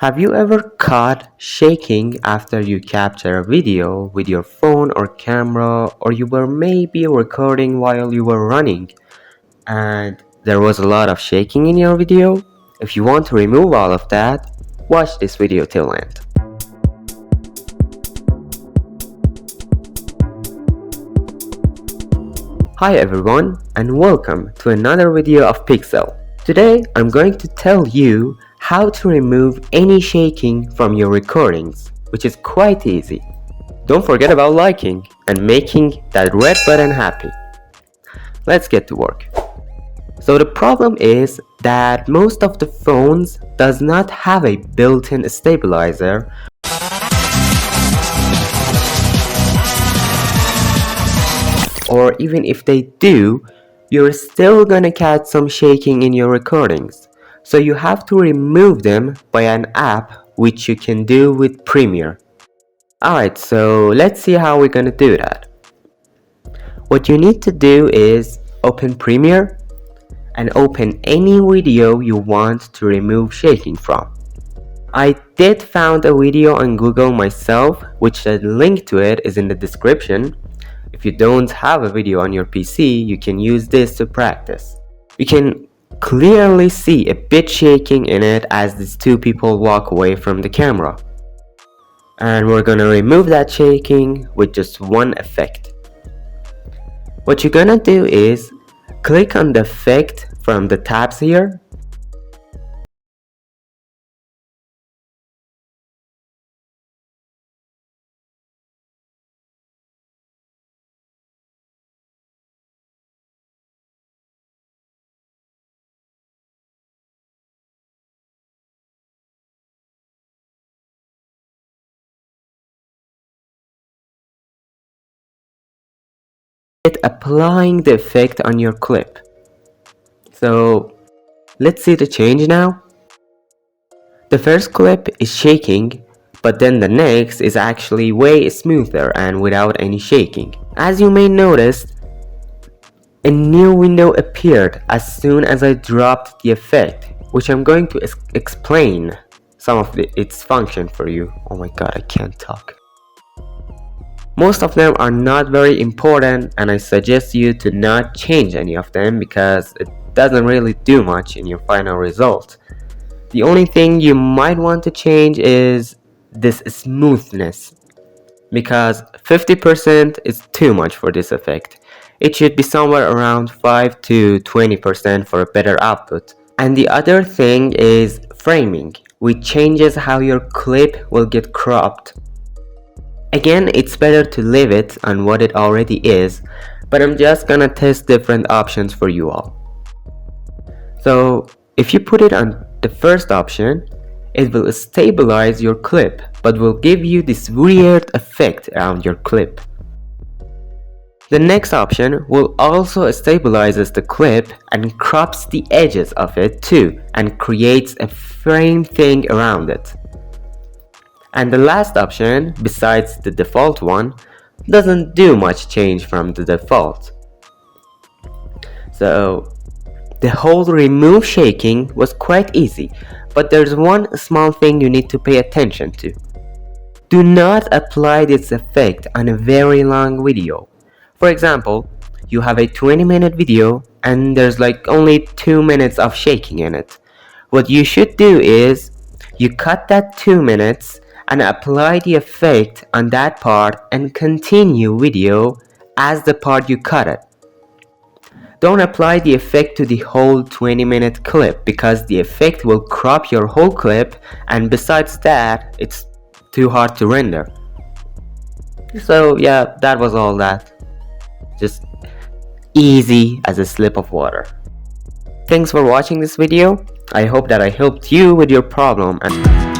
Have you ever caught shaking after you capture a video with your phone or camera, or you were maybe recording while you were running and there was a lot of shaking in your video? If you want to remove all of that, watch this video till end. Hi everyone and welcome to another video of Pixel. Today I'm going to tell you how to remove any shaking from your recordings, which is quite easy. Don't forget about liking and making that red button happy. Let's get to work. So the problem is that most of the phones does not have a built-in stabilizer or even if they do, you're still gonna catch some shaking in your recordings. So you have to remove them by an app which you can do with Premiere. Alright, so let's see how we're gonna do that. What you need to do is open Premiere and open any video you want to remove shaking from. I did found a video on Google myself, which the link to it is in the description. If you don't have a video on your PC, you can use this to practice. You can clearly see a bit shaking in it as these two people walk away from the camera. And we're gonna remove that shaking with just one effect. What you're gonna do is click on the effect from the tabs here. Applying the effect on your clip. So let's see the change now. The first clip is shaking, but then the next is actually way smoother and without any shaking. As you may notice, a new window appeared as soon as I dropped the effect, which I'm going to explain some of its function for you. Oh my god, I can't talk. Most of them are not very important and I suggest you to not change any of them because it doesn't really do much in your final result. The only thing you might want to change is this smoothness, because 50% is too much for this effect. It should be somewhere around 5 to 20% for a better output. And the other thing is framing, which changes how your clip will get cropped. Again, it's better to leave it on what it already is, but I'm just gonna test different options for you all. So if you put it on the first option, it will stabilize your clip, but will give you this weird effect around your clip. The next option will also stabilizes the clip and crops the edges of it too and creates a frame thing around it. And the last option, besides the default one, doesn't do much change from the default. So the whole remove shaking was quite easy, but there's one small thing you need to pay attention to. Do not apply this effect on a very long video. For example, you have a 20-minute video and there's like only 2 minutes of shaking in it. What you should do is you cut that 2 minutes and apply the effect on that part and continue video as the part you cut it. Don't apply the effect to the whole 20-minute clip because the effect will crop your whole clip, and besides that, it's too hard to render. So yeah, that was all that. Just easy as a slip of water. Thanks for watching this video. I hope that I helped you with your problem and